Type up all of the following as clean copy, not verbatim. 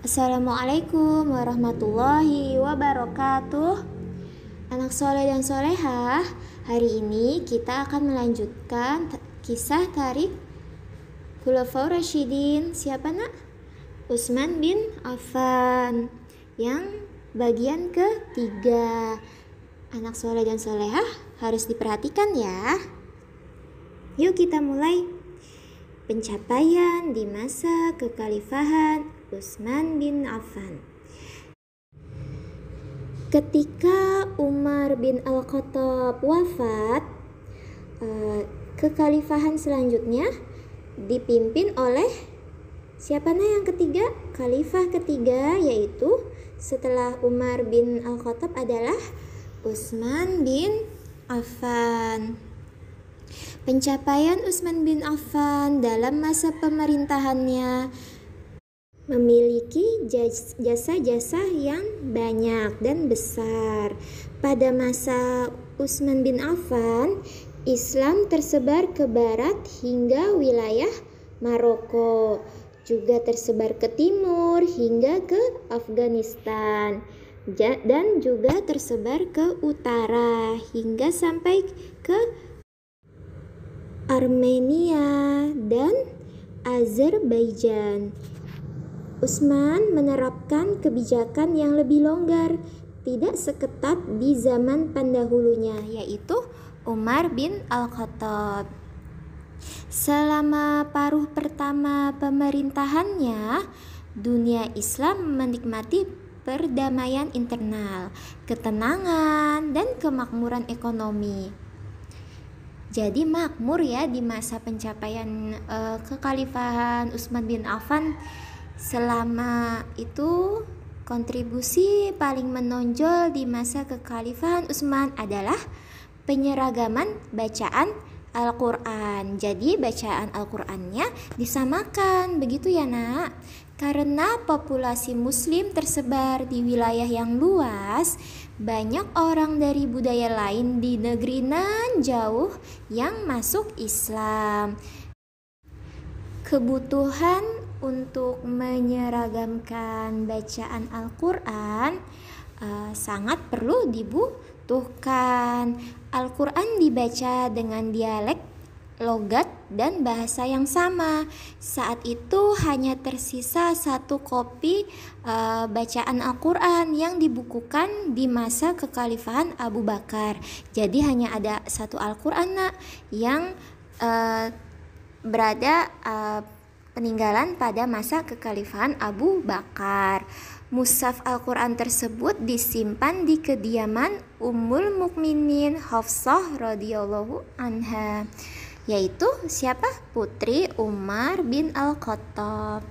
Assalamualaikum warahmatullahi wabarakatuh. Anak soleh dan solehah, hari ini kita akan melanjutkan kisah tarik Khulafaur Rasyidin. Siapa nak? Utsman bin Affan yang bagian ketiga. Anak soleh dan solehah harus diperhatikan ya. Yuk kita mulai. Pencapaian di masa kekhalifahan Utsman bin Affan. Ketika Umar bin Al-Khattab wafat, kekhalifahan selanjutnya dipimpin oleh siapa yang ketiga? Khalifah ketiga, yaitu setelah Umar bin Al-Khattab adalah Utsman bin Affan. Pencapaian Utsman bin Affan dalam masa pemerintahannya memiliki jasa-jasa yang banyak dan besar. Pada masa Utsman bin Affan, Islam tersebar ke barat hingga wilayah Maroko, juga tersebar ke timur hingga ke Afghanistan, dan juga tersebar ke utara hingga sampai ke Armenia dan Azerbaijan. Utsman menerapkan kebijakan yang lebih longgar, tidak seketat di zaman pendahulunya, yaitu Umar bin Al-Khattab. Selama paruh pertama pemerintahannya, dunia Islam menikmati perdamaian internal, ketenangan, dan kemakmuran ekonomi. Jadi makmur ya di masa pencapaian kekhalifahan Utsman bin Affan. Selama itu kontribusi paling menonjol di masa kekhalifahan Utsman adalah penyeragaman bacaan Al-Quran. Jadi bacaan Al-Qurannya disamakan, begitu ya nak. Karena populasi muslim tersebar di wilayah yang luas, banyak orang dari budaya lain di negeri nan jauh yang masuk Islam. Kebutuhan untuk menyeragamkan bacaan Al-Quran sangat perlu dibutuhkan. Al-Quran dibaca dengan dialek, logat, dan bahasa yang sama. Saat itu hanya tersisa satu kopi bacaan Al-Quran yang dibukukan di masa kekhalifahan Abu Bakar. Jadi hanya ada satu Al-Quran yang berada peninggalan pada masa kekhalifahan Abu Bakar. Mushaf Al-Quran tersebut disimpan di kediaman Ummul Mukminin Hafsah radhiyallahu anha, yaitu siapa? Putri Umar bin Al-Khattab.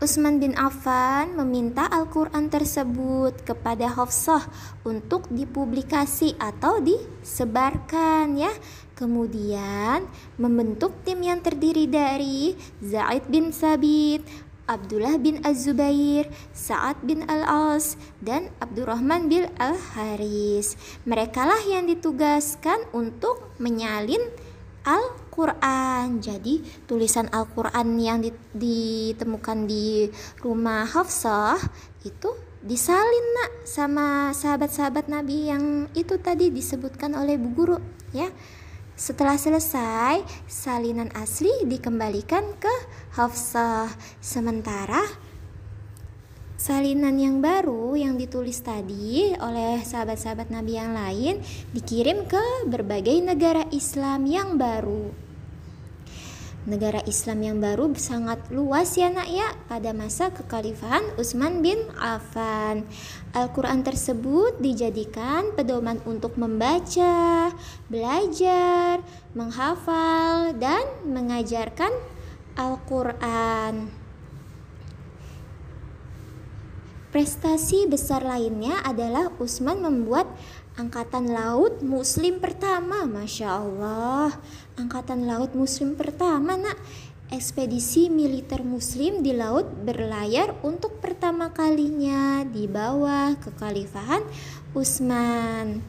Utsman bin Affan meminta Al-Quran tersebut kepada Hafsah untuk dipublikasi atau disebarkan ya. Kemudian membentuk tim yang terdiri dari Zaid bin Sabit, Abdullah bin Az-Zubair, Sa'ad bin Al-As, dan Abdurrahman bin Al-Haris. Merekalah yang ditugaskan untuk menyalin Al-Quran. Jadi tulisan Al-Quran yang ditemukan di rumah Hafsah itu disalin nak sama sahabat-sahabat Nabi yang itu tadi disebutkan oleh Bu Guru ya. Setelah selesai, salinan asli dikembalikan ke Hafsah. Sementara salinan yang baru yang ditulis tadi oleh sahabat-sahabat Nabi yang lain dikirim ke berbagai negara Islam yang baru. Negara Islam yang baru sangat luas ya nak ya pada masa kekhalifahan Utsman bin Affan. Al-Quran tersebut dijadikan pedoman untuk membaca, belajar, menghafal, dan mengajarkan Al-Quran. Prestasi besar lainnya adalah Utsman membuat Angkatan Laut Muslim pertama. Masya Allah, Angkatan Laut Muslim pertama nak. Ekspedisi militer Muslim di laut berlayar untuk pertama kalinya di bawah kekhalifahan Utsman.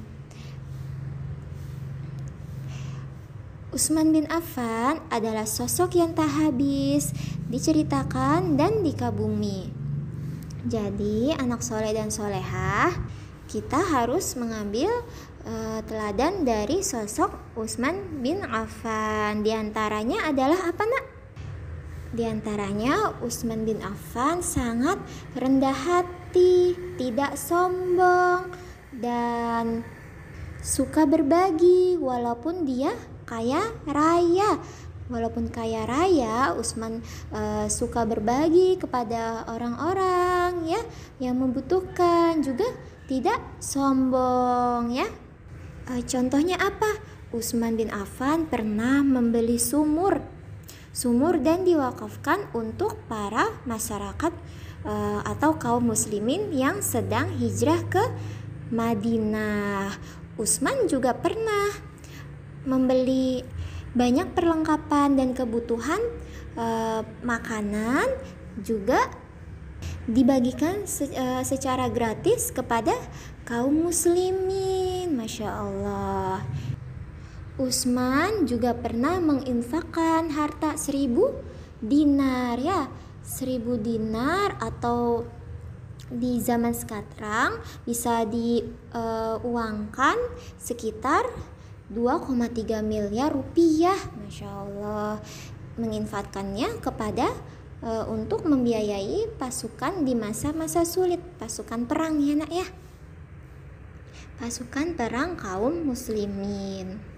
Utsman bin Affan adalah sosok yang tak habis diceritakan dan dikagumi. Jadi anak soleh dan solehah, kita harus mengambil teladan dari sosok Utsman bin Affan. Di antaranya adalah apa, Nak? Di antaranya Utsman bin Affan sangat rendah hati, tidak sombong, dan suka berbagi walaupun dia kaya raya. Walaupun kaya raya, Utsman suka berbagi kepada orang-orang ya yang membutuhkan, juga tidak sombong ya. Contohnya apa? Utsman bin Affan pernah membeli sumur dan diwakafkan untuk para masyarakat atau kaum muslimin yang sedang hijrah ke Madinah. Utsman juga pernah membeli banyak perlengkapan dan kebutuhan makanan, juga dibagikan secara gratis kepada kaum muslimin. Masya Allah. Utsman juga pernah menginfakkan harta 1000 dinar ya. 1000 dinar atau di zaman sekarang bisa diuangkan sekitar 2,3 miliar rupiah. Masya Allah. Menginfakkannya kepada untuk membiayai pasukan di masa-masa sulit, pasukan perang ya nak ya, pasukan perang kaum muslimin.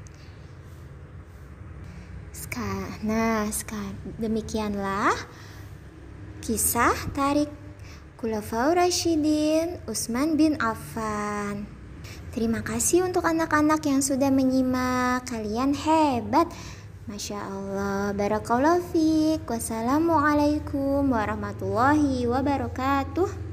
Demikianlah kisah tarik Khulafaur Rasyidin Utsman bin Affan. Terima kasih untuk anak-anak yang sudah menyimak, kalian hebat. Masya Allah, barakallahu fiik. Wassalamualaikum warahmatullahi wabarakatuh.